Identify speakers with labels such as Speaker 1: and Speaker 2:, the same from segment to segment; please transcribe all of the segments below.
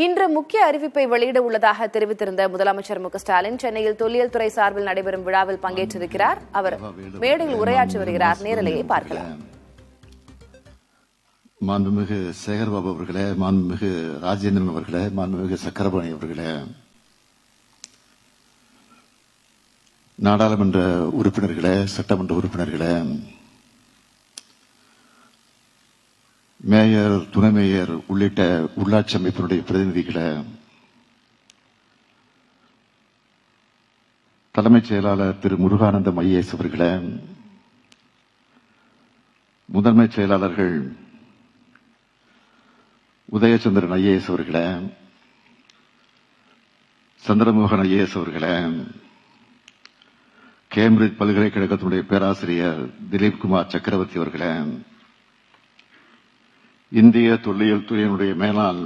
Speaker 1: இன்று முக்கிய அறிவிப்பை வெளியிட உள்ளதாக தெரிவித்திருந்த முதலமைச்சர் ஸ்டாலின் சென்னையில் தொல்லியல் துறை சார்பில் நடைபெறும் விழாவில் பங்கேற்றிருக்கிறார். அவர் மேடையில் உரையாற்றி வருகிறார். நேரலையை பார்க்கலாம்.
Speaker 2: மாண்புமிகு சேகர்பாபு அவர்களே, மாண்புமிகு ராஜேந்திரன் அவர்களே, மாண்புமிகு சக்கரபாணி அவர்களே, நாடாளுமன்ற உறுப்பினர்களே, சட்டமன்ற உறுப்பினர்களே, மேயர், துணை மேயர் உள்ளிட்ட உள்ளாட்சி அமைப்பினுடைய பிரதிநிதிகளே, தலைமைச் செயலாளர் திரு முருகானந்தம் ஐஏஎஸ் அவர்களே, முதன்மை செயலாளர்கள் உதயச்சந்திரன் ஐஏஎஸ் அவர்களே, சந்திரமோகன் ஐஏஎஸ் அவர்களே, கேம்பிரிட்ஜ் பல்கலைக்கழகத்தினுடைய பேராசிரியர் திலீப் குமார் சக்கரவர்த்தி அவர்களே, இந்திய தொல்லியல் துறையினுடைய மேலாள்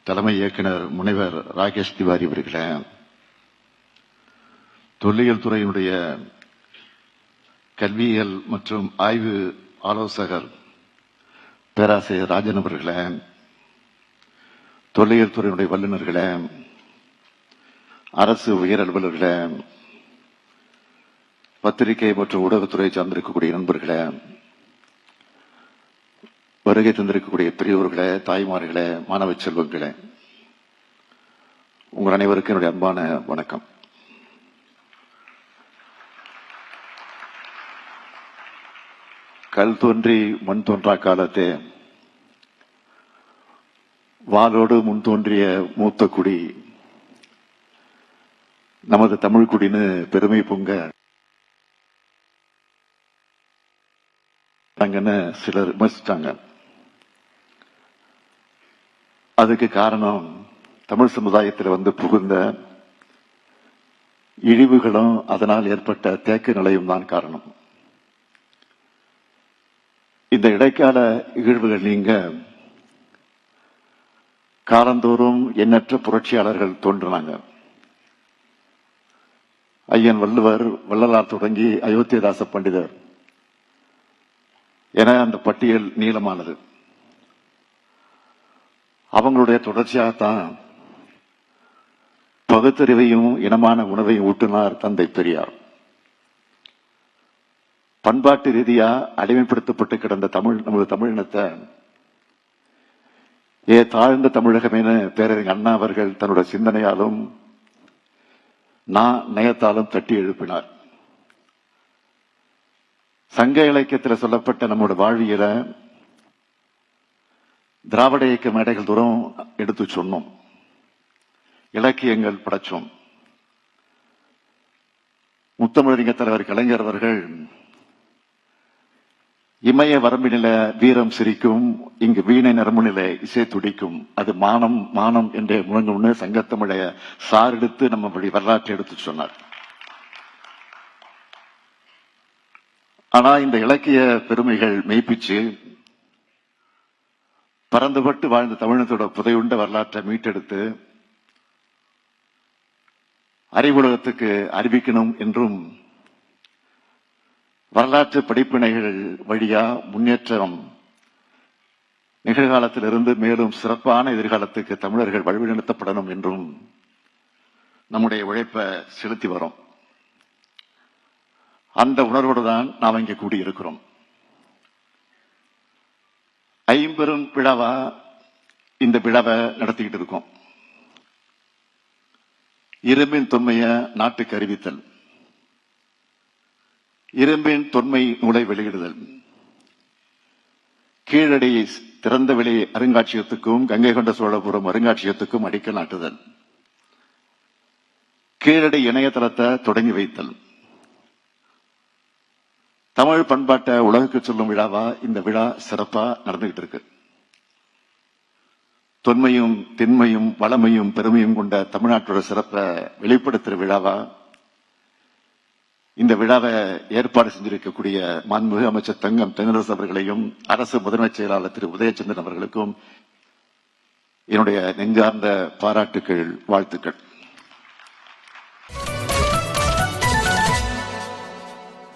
Speaker 2: தலைமை இயக்குனர் முனைவர் ராகேஷ் திவாரி அவர்களே, தொல்லியல் துறையினுடைய கல்வியியல் மற்றும் ஆய்வு ஆலோசகர் பேராசிரியர் ராஜன் அவர்களே, தொல்லியல் துறையினுடைய வல்லுநர்களே, அரசு உயர் அலுவலர்களே, பத்திரிகை மற்றும் ஊடகத்துறை சார்ந்திருக்கக்கூடிய நண்பர்களே, வருகை தந்திருக்கக்கூடிய பெரியவர்களே, தாய்மார்களே, மாணவ செல்வங்களே, உங்கள் அனைவருக்கும் என்னுடைய அன்பான வணக்கம். கல் தோன்றி மண் தோன்றா காலத்தே வாளோடு முன் தோன்றிய மூத்த குடி நமது தமிழ் குடின்னு பெருமை பொங்க சிலர் விமர்சித்தாங்க. அதுக்கு காரணம் தமிழ் சமுதாயத்தில் வந்து புகுந்த இழிவுகளும் அதனால் ஏற்பட்ட தேக்க நிலையும் தான் காரணம். இந்த இடைக்கால இகழ்வுகள் நீங்க காலந்தோறும் எண்ணற்ற புரட்சியாளர்கள் தோன்றினாங்க. ஐயன் வள்ளுவர், வள்ளலார் தொடங்கி அயோத்தியதாச பண்டிதர் என அந்த பட்டியல் நீளமானது. அவங்களுடைய தொடர்ச்சியாகத்தான் பகுத்தறிவையும் இனமான உணவையும் ஊட்டினார் தந்தை பெரியார். பண்பாட்டு ரீதியா அடிமைப்படுத்தப்பட்டு கிடந்த நமது தமிழினத்தை தாழ்ந்த தமிழகமென பேரறிஞர் அண்ணா அவர்கள் தன்னுடைய சிந்தனையாலும் நயத்தாலும் தட்டி எழுப்பினார். சங்க இலக்கியத்தில் சொல்லப்பட்ட நம்முடைய வாழ்வியல திராவிட இயக்க மேடைகள் தூரம் எடுத்து சொன்னோம், இலக்கியங்கள் படைச்சோம். முத்தமிழறிஞர் தலைவர் கலைஞர் அவர்கள் இமய வரம்பினில வீரம் சிரிக்கும், இங்கு வீணை நரம்புநில இசை துடிக்கும், அது மானம் மானம் என்றே முழங்கும்னு சங்கத்தமிழைய சாரெடுத்து நம்ம வரலாற்றை எடுத்து சொன்னார். ஆனா இந்த இலக்கிய பெருமைகள் மெய்ப்பிச்சு பறந்துபட்டு வாழ்ந்த தமிழகத்தோட புதையுண்ட வரலாற்றை மீட்டெடுத்து அறிவுலகத்துக்கு அறிவிக்கணும் என்றும் வரலாற்று படிப்பினைகள் வழியா முன்னேற்றம் நிகழ்காலத்திலிருந்து மேலும் சிறப்பான எதிர்காலத்துக்கு தமிழர்கள் வழிநடத்தப்படணும் என்றும் நம்முடைய உழைப்பை செலுத்தி வரோம். அந்த உணர்வோடு தான் நாம் இங்கே கூடியிருக்கிறோம். ஐம்பெரும் விழாவா இந்த விழாவை நடத்திக்கிட்டு இருக்கோம். இரும்பின் தொன்மைய நாட்டுக்கு அறிவித்தல், இரும்பின் தொன்மை நூலை வெளியிடுதல், கீழடி திறந்தவெளி அருங்காட்சியகத்துக்கும் கங்கை கொண்ட சோழபுரம் அருங்காட்சியகத்துக்கும் அடிக்கல் நாட்டுதல், கீழடி இணையதளத்தை தொடங்கி வைத்தல், தமிழ் பண்பாட்டை உலகுக்கு சொல்லும் விழாவா இந்த விழா சிறப்பா நடந்துகிட்டு இருக்கு. தொன்மையும் திண்மையும் வளமையும் பெருமையும் கொண்ட தமிழ்நாட்டோட சிறப்பை வெளிப்படுத்துற விழாவா இந்த விழாவை ஏற்பாடு செஞ்சிருக்கக்கூடிய மாண்புமிகு அமைச்சர் தங்கம் தென்னரசு அவர்களையும் அரசு முதன்மை செயலாளர் திரு உதயச்சந்திரன் அவர்களுக்கும் என்னுடைய நெஞ்சார்ந்த பாராட்டுக்கள், வாழ்த்துக்கள்.